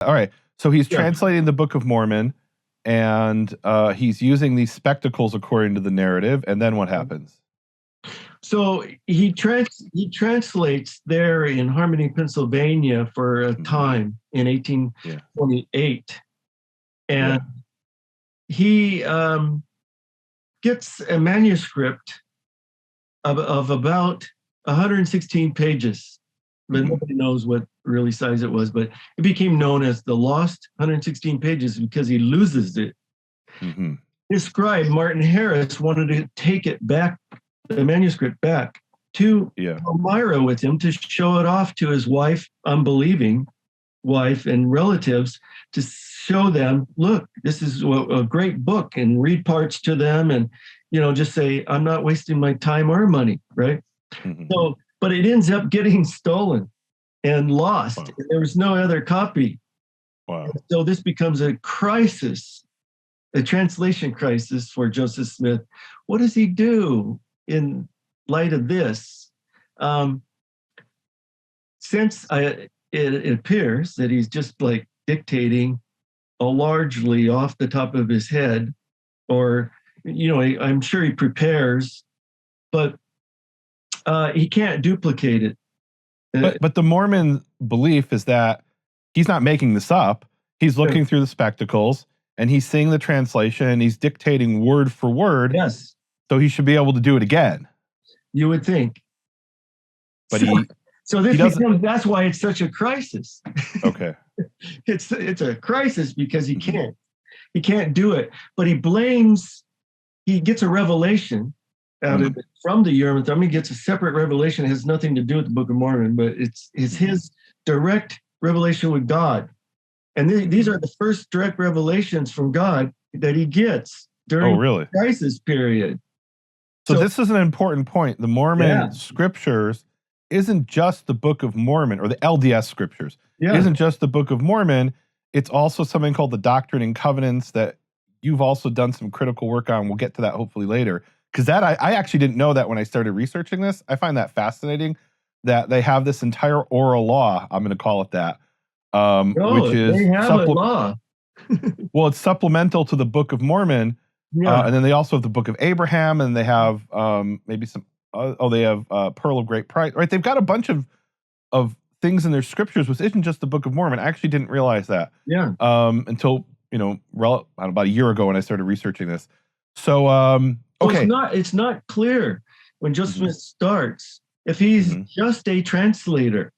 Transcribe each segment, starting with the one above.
All right. So he's Yeah. translating the Book of Mormon, and he's using these spectacles according to the narrative. And then what happens? So he translates there in Harmony, Pennsylvania for a time in 1828. And he gets a manuscript of about 116 pages. But nobody knows what really size it was, but it became known as the lost 116 pages because he loses it. His scribe, Martin Harris, wanted to take it back, the manuscript back to Elmira with him to show it off to his wife, unbelieving wife and relatives, to show them, look, this is a great book, and read parts to them, and just say, I'm not wasting my time or money, right? So, but it ends up getting stolen and lost. Wow. And there was no other copy. Wow. So this becomes a crisis, a translation crisis for Joseph Smith. What does he do in light of this? Since it appears that he's just like dictating largely off the top of his head, or, I'm sure he prepares, but he can't duplicate it. But the Mormon belief is that he's not making this up. He's looking through the spectacles, and he's seeing the translation, and he's dictating word for word. Yes. So he should be able to do it again. You would think. But so this becomes, that's why it's such a crisis. Okay. It's a crisis because he can't do it. But he gets a revelation out of it from the Urim and Thummim. He gets a separate revelation. It has nothing to do with the Book of Mormon, but it's his direct revelation with God. And these are the first direct revelations from God that he gets during the crisis period. So this is an important point. The Mormon scriptures isn't just the Book of Mormon, or the LDS scriptures. It isn't just the Book of Mormon. It's also something called the Doctrine and Covenants that you've also done some critical work on. We'll get to that hopefully later. Because that I actually didn't know that when I started researching this. I find that fascinating that they have this entire oral law, I'm going to call it that, which is they have a law. Well, it's supplemental to the Book of Mormon, and then they also have the Book of Abraham, and they have maybe some. They have Pearl of Great Price, right? They've got a bunch of things in their scriptures, which isn't just the Book of Mormon. I actually didn't realize that. Until about a year ago when I started researching this. So okay, it's not clear when Joseph Smith starts if he's just a translator.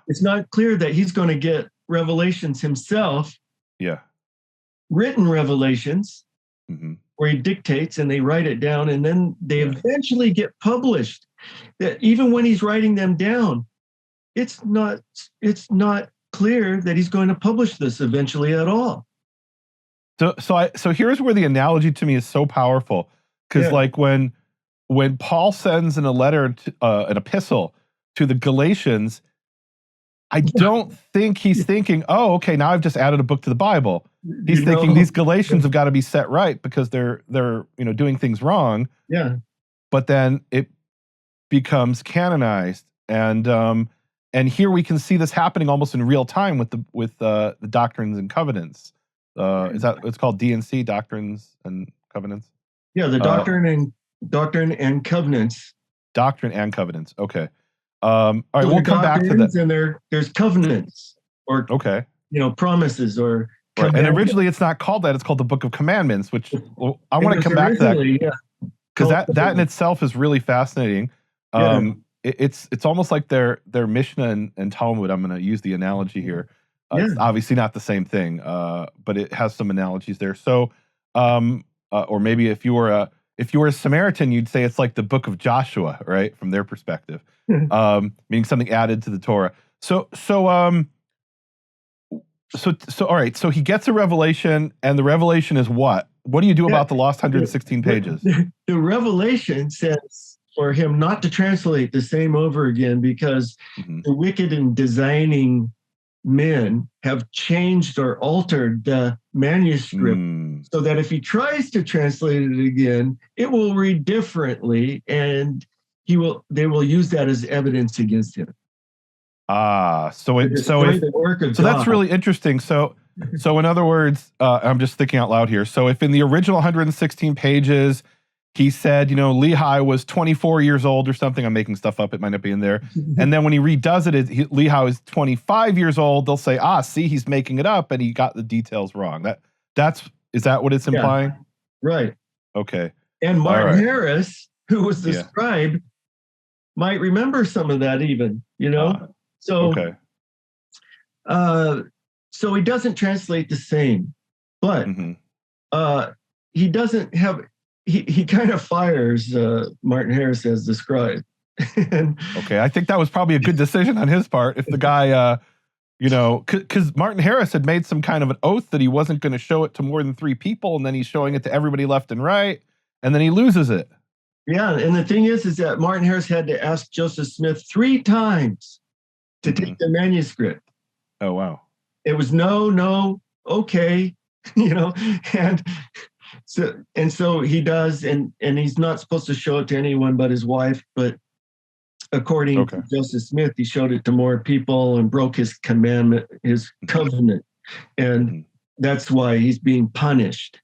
It's not clear that he's going to get revelations himself. Written revelations, where he dictates and they write it down, and then they eventually get published. That even when he's writing them down, it's not clear that he's going to publish this eventually at all. So here's where the analogy to me is so powerful, because like when Paul sends in a letter, an epistle to the Galatians, I don't think he's thinking, oh, okay, now I've just added a book to the Bible. He's thinking these Galatians have got to be set right because they're doing things wrong. But then it becomes canonized, and here we can see this happening almost in real time with the Doctrines and Covenants. It's called D&C, Doctrines and Covenants? Yeah, the Doctrine and Covenants. Doctrine and Covenants. Okay. All right, we'll come back to that. And there's covenants, or promises, or and originally it's not called that. It's called the Book of Commandments, which I want to come back to that, because that in itself is really fascinating. It's almost like their Mishnah and Talmud. I'm going to use the analogy here. It's obviously not the same thing, but it has some analogies there. So, or maybe if you were a Samaritan, you'd say it's like the Book of Joshua, right? From their perspective, meaning something added to the Torah. So all right. So he gets a revelation, and the revelation is what? What do you do about the lost 116 pages? The revelation says for him not to translate the same over again, because the wicked and designing men have changed or altered the manuscript so that if he tries to translate it again, it will read differently, and they will use that as evidence against him. So the work of so God. that's really interesting. So in other words, I'm just thinking out loud here. So if in the original 116 pages, he said, Lehi was 24 years old or something. I'm making stuff up. It might not be in there. And then when he redoes it, Lehi is 25 years old. They'll say, see, he's making it up and he got the details wrong. Is that what it's implying? Yeah, right. Okay. And Martin Harris, who was the scribe, might remember some of that even, So, okay. So he doesn't translate the same, but he doesn't have. He kind of fires Martin Harris as the scribe. Okay, I think that was probably a good decision on his part. If the guy, because Martin Harris had made some kind of an oath that he wasn't going to show it to more than 3 people, and then he's showing it to everybody left and right, and then he loses it. Yeah, and the thing is that Martin Harris had to ask Joseph Smith 3 times to take the manuscript. Oh, wow. It was no, okay, and so he does, and he's not supposed to show it to anyone but his wife, but according to Joseph Smith, he showed it to more people and broke his commandment, his covenant, and that's why he's being punished.